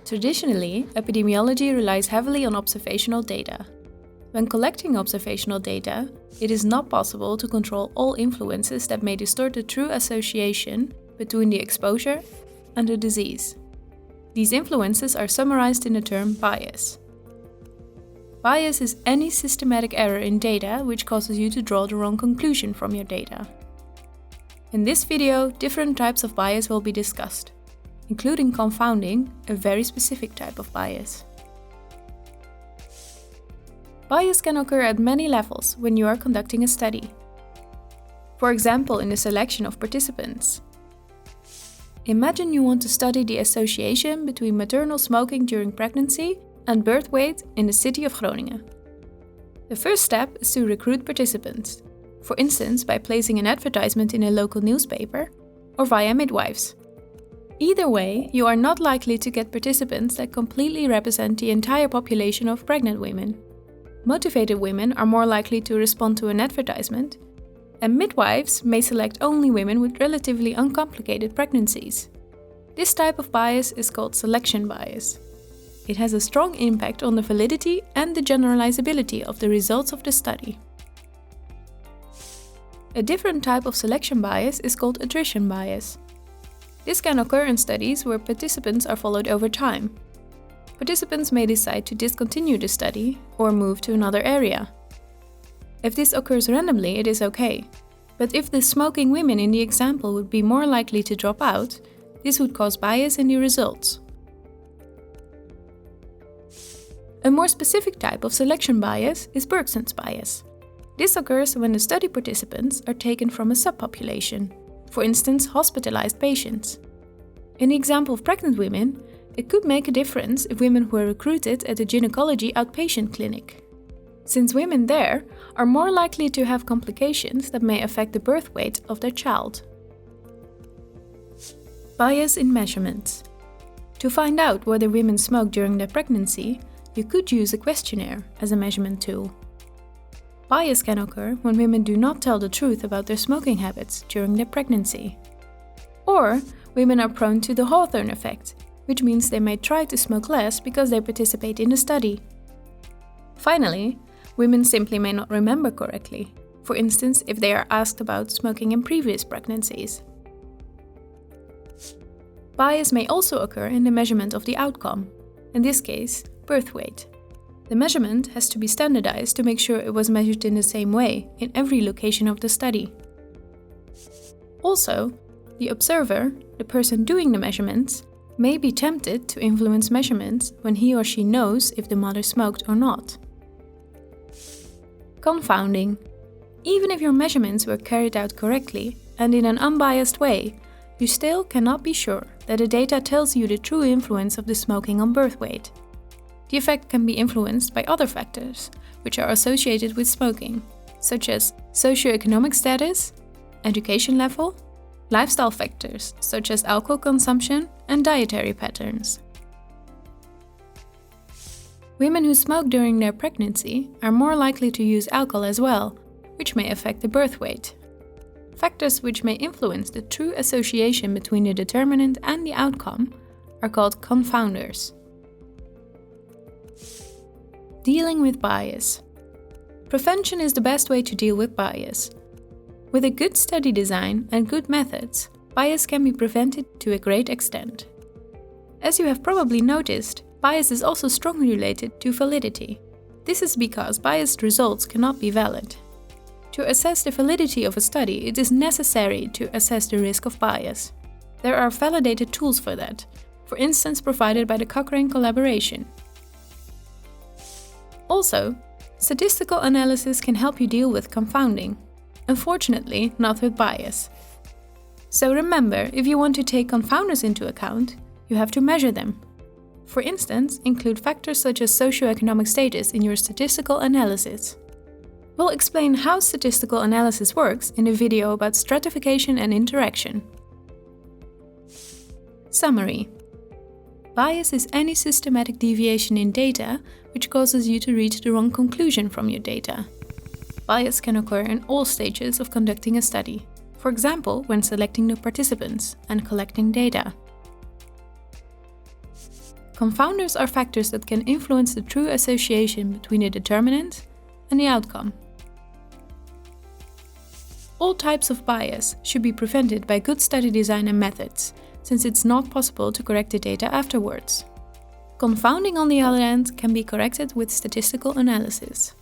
Traditionally, epidemiology relies heavily on observational data. When collecting observational data, it is not possible to control all influences that may distort the true association between the exposure and the disease. These influences are summarized in the term bias. Bias is any systematic error in data which causes you to draw the wrong conclusion from your data. In this video, different types of bias will be discussed, including confounding, a very specific type of bias. Bias can occur at many levels when you are conducting a study. For example, in the selection of participants. Imagine you want to study the association between maternal smoking during pregnancy and birth weight in the city of Groningen. The first step is to recruit participants, for instance by placing an advertisement in a local newspaper or via midwives. Either way, you are not likely to get participants that completely represent the entire population of pregnant women. Motivated women are more likely to respond to an advertisement, and midwives may select only women with relatively uncomplicated pregnancies. This type of bias is called selection bias. It has a strong impact on the validity and the generalizability of the results of the study. A different type of selection bias is called attrition bias. This can occur in studies where participants are followed over time. Participants may decide to discontinue the study or move to another area. If this occurs randomly, it is okay. But if the smoking women in the example would be more likely to drop out, this would cause bias in the results. A more specific type of selection bias is Bergson's bias. This occurs when the study participants are taken from a subpopulation, for instance hospitalized patients. In the example of pregnant women, it could make a difference if women were recruited at a gynecology outpatient clinic, since women there are more likely to have complications that may affect the birth weight of their child. Bias in measurements. To find out whether women smoke during their pregnancy, you could use a questionnaire as a measurement tool. Bias can occur when women do not tell the truth about their smoking habits during their pregnancy. Or women are prone to the Hawthorne effect, which means they may try to smoke less because they participate in the study. Finally, women simply may not remember correctly, for instance if they are asked about smoking in previous pregnancies. Bias may also occur in the measurement of the outcome, in this case, birth weight. The measurement has to be standardized to make sure it was measured in the same way in every location of the study. Also, the observer, the person doing the measurements, may be tempted to influence measurements when he or she knows if the mother smoked or not. Confounding. Even if your measurements were carried out correctly and in an unbiased way, you still cannot be sure that the data tells you the true influence of the smoking on birth weight. The effect can be influenced by other factors, which are associated with smoking, such as socioeconomic status, education level, lifestyle factors such as alcohol consumption and dietary patterns. Women who smoke during their pregnancy are more likely to use alcohol as well, which may affect the birth weight. Factors which may influence the true association between the determinant and the outcome are called confounders. Dealing with bias. Prevention is the best way to deal with bias. With a good study design and good methods, bias can be prevented to a great extent. As you have probably noticed, bias is also strongly related to validity. This is because biased results cannot be valid. To assess the validity of a study, it is necessary to assess the risk of bias. There are validated tools for that, for instance provided by the Cochrane collaboration. Also, statistical analysis can help you deal with confounding. Unfortunately, not with bias. So remember, if you want to take confounders into account, you have to measure them. For instance, include factors such as socioeconomic status in your statistical analysis. We'll explain how statistical analysis works in a video about stratification and interaction. Summary. Bias is any systematic deviation in data which causes you to reach the wrong conclusion from your data. Bias can occur in all stages of conducting a study, for example when selecting the participants and collecting data. Confounders are factors that can influence the true association between the determinant and the outcome. All types of bias should be prevented by good study design and methods, since it's not possible to correct the data afterwards. Confounding, on the other hand, can be corrected with statistical analysis.